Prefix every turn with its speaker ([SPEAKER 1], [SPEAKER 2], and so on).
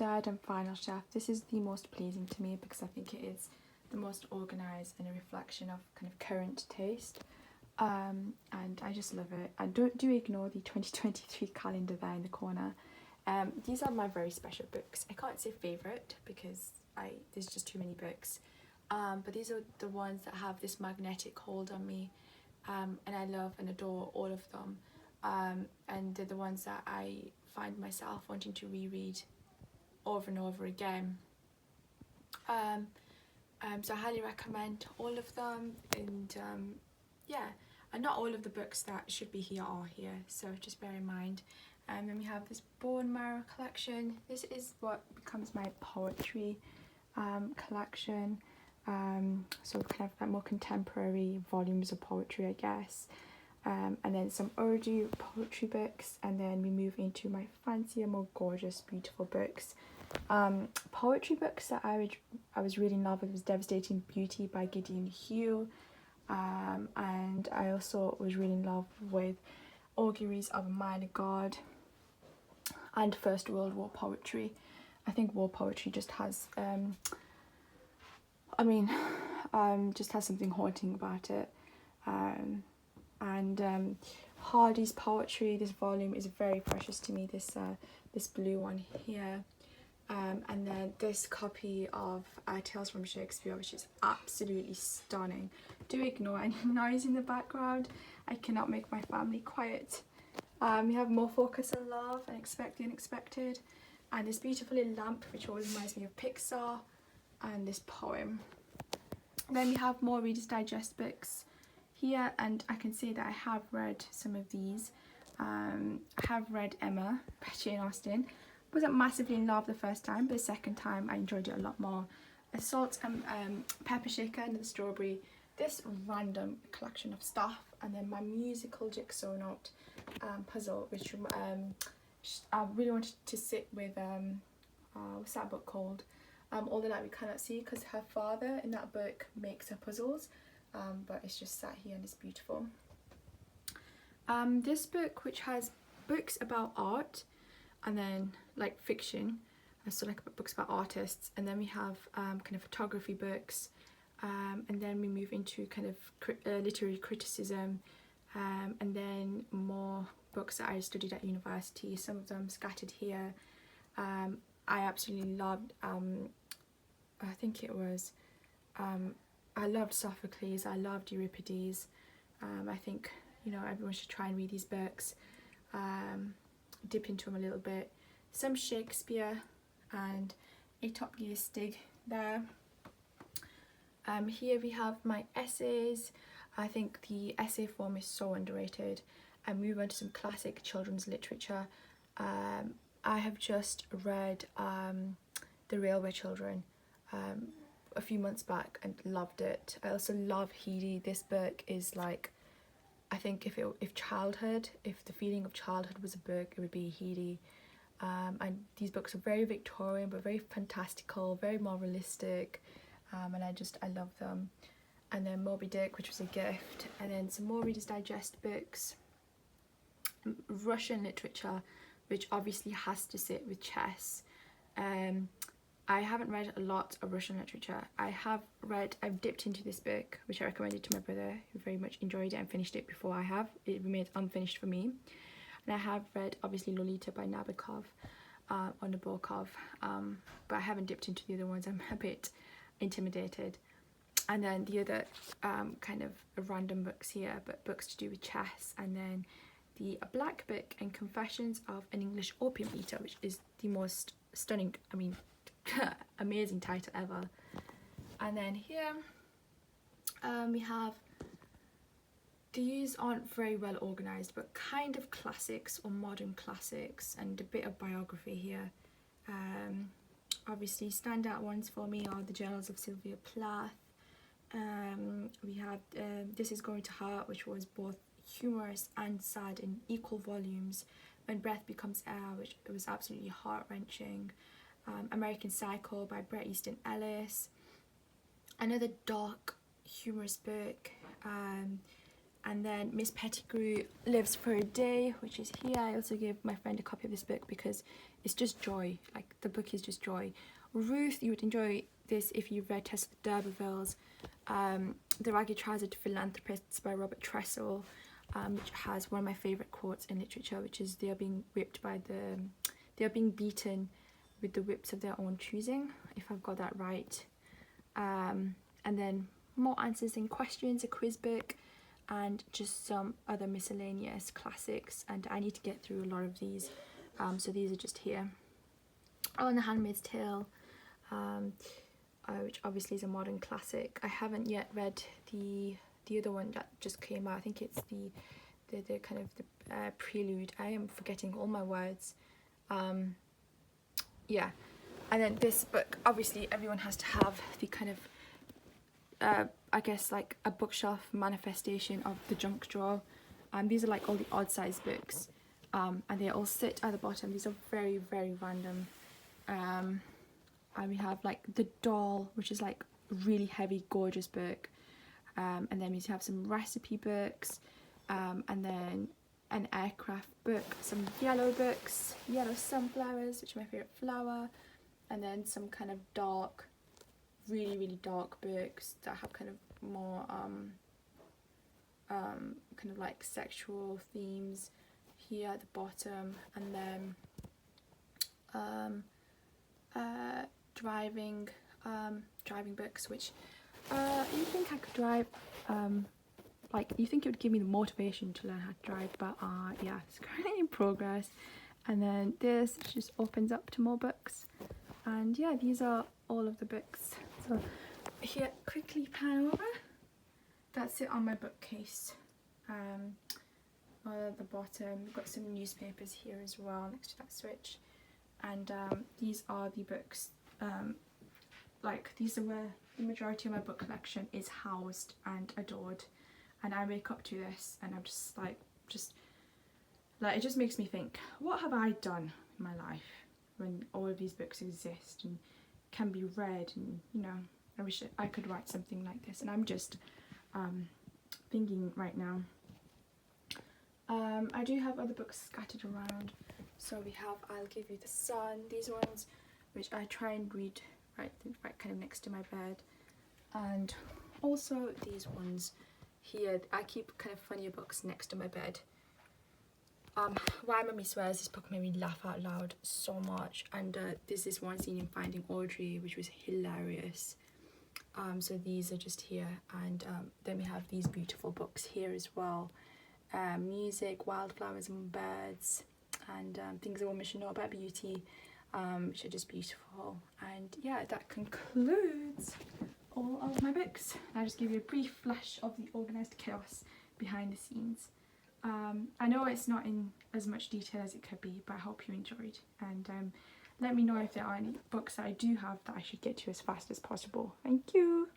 [SPEAKER 1] third and final shelf. This is the most pleasing to me because I think it is the most organised and a reflection of kind of current taste. And I just love it. And do ignore the 2023 calendar there in the corner. These are my very special books. I can't say favourite because there's just too many books. But these are the ones that have this magnetic hold on me. And I love and adore all of them. And they're the ones that I find myself wanting to reread over and over again. So I highly recommend all of them, and yeah, and not all of the books that should be here are here, so just bear in mind. And then we have this bone marrow collection. This is what becomes my poetry collection. So kind of like more contemporary volumes of poetry, I guess. And then some Urdu poetry books, and then we move into my fancier, more gorgeous, beautiful books. Poetry books that I was really in love with was Devastating Beauty by Gideon Hugh, and I also was really in love with Auguries of a Minor God and First World War poetry. I think war poetry just has just has something haunting about it. And Hardy's poetry, this volume is very precious to me, this blue one here. And then this copy of Tales from Shakespeare, which is absolutely stunning. Do ignore any noise in the background. I cannot make my family quiet. We have More Focus on Love and Expect the Unexpected, and this beautiful little lamp, which always reminds me of Pixar, and this poem. Then we have more Reader's Digest books here, and I can say that I have read some of these. I have read Emma by Jane Austen. Wasn't massively in love the first time, but the second time I enjoyed it a lot more. A Salt and Pepper Shaker and the Strawberry. This random collection of stuff, and then my musical jigsaw note puzzle, which I really wanted to sit with. What's that book called? All the Light We Cannot See, because her father in that book makes her puzzles, but it's just sat here and it's beautiful. This book, which has books about art, and then like fiction, so like books about artists, and then we have kind of photography books, and then we move into kind of literary criticism, and then more books that I studied at university, some of them scattered here. I absolutely loved, I think it was, I loved Sophocles, I loved Euripides. I think, everyone should try and read these books. Dip into them a little bit. Some Shakespeare and a Top Gear Stig there. Here we have my essays. I think the essay form is so underrated. I move on to some classic children's literature. I have just read The Railway Children a few months back and loved it. I also love Heidi. This book is like, I think if the feeling of childhood was a book, it would be Heidi. And these books are very Victorian, but very fantastical, very moralistic, and I love them. And then Moby Dick, which was a gift, and then some more Reader's Digest books. Russian literature, which obviously has to sit with chess. I haven't read a lot of Russian literature. I've dipped into this book, which I recommended to my brother, who very much enjoyed it and finished it before I have. It remained unfinished for me. And I have read, obviously, Lolita by Nabokov, or Nabokov, but I haven't dipped into the other ones. I'm a bit intimidated. And then the other kind of random books here, but books to do with chess. And then the Black Book and Confessions of an English Opium Eater, which is the most stunning, amazing title ever. And then here we have, these aren't very well organised, but kind of classics or modern classics, and a bit of biography here. Obviously standout ones for me are the Journals of Sylvia Plath. We have This Is Going to Heart, which was both humorous and sad in equal volumes. When Breath Becomes Air, which was absolutely heart-wrenching. American Psycho by Bret Easton Ellis. Another dark, humorous book. And then Miss Pettigrew Lives for a Day, which is here. I also gave my friend a copy of this book because it's just joy. Like, the book is just joy. Ruth, you would enjoy this if you've read Tess of the D'Urbervilles. The Ragged Trousered Philanthropists by Robert Tressel, which has one of my favourite quotes in literature, which is they are being beaten with the whips of their own choosing, if I've got that right. And then more answers and questions, a quiz book, and just some other miscellaneous classics, and I need to get through a lot of these, so these are just here. Oh, and The Handmaid's Tale, which obviously is a modern classic. I haven't yet read the other one that just came out. I think it's the kind of the prelude. I am forgetting all my words. Yeah, and then this book, obviously everyone has to have the kind of I guess like a bookshelf manifestation of the junk drawer. These are like all the odd sized books, and they all sit at the bottom. These are very, very random. And we have like The Doll, which is like a really heavy, gorgeous book. And then we have some recipe books, and then an aircraft book, some yellow books, yellow sunflowers, which are my favourite flower, and then some kind of dark, really, really dark books that have kind of more kind of like sexual themes here at the bottom, and then driving books, which you think I could drive, like you think it would give me the motivation to learn how to drive, but yeah, it's currently in progress. And then this just opens up to more books, and yeah, these are all of the books. So here, quickly pan over. That's it on my bookcase. At the bottom, we've got some newspapers here as well next to that switch, and these are the books. Like, these are where the majority of my book collection is housed and adored, and I wake up to this and I'm just like it just makes me think, what have I done in my life when all of these books exist and can be read, and you know, I wish I could write something like this. And I'm just thinking right now. I do have other books scattered around. So we have I'll Give You the Sun, these ones, which I try and read right kind of next to my bed, and also these ones here. I keep kind of funnier books next to my bed. Why Mummy Swears, this book made me laugh out loud so much, and there's this one scene in Finding Audrey which was hilarious. So these are just here, and then we have these beautiful books here as well. Music, Wildflowers and Birds, and Things a Woman Should Know About Beauty, which are just beautiful. And yeah, that concludes all of my books. I'll just give you a brief flash of the organised chaos behind the scenes. I know it's not in as much detail as it could be, but I hope you enjoyed, and let me know if there are any books that I do have that I should get to as fast as possible. Thank you!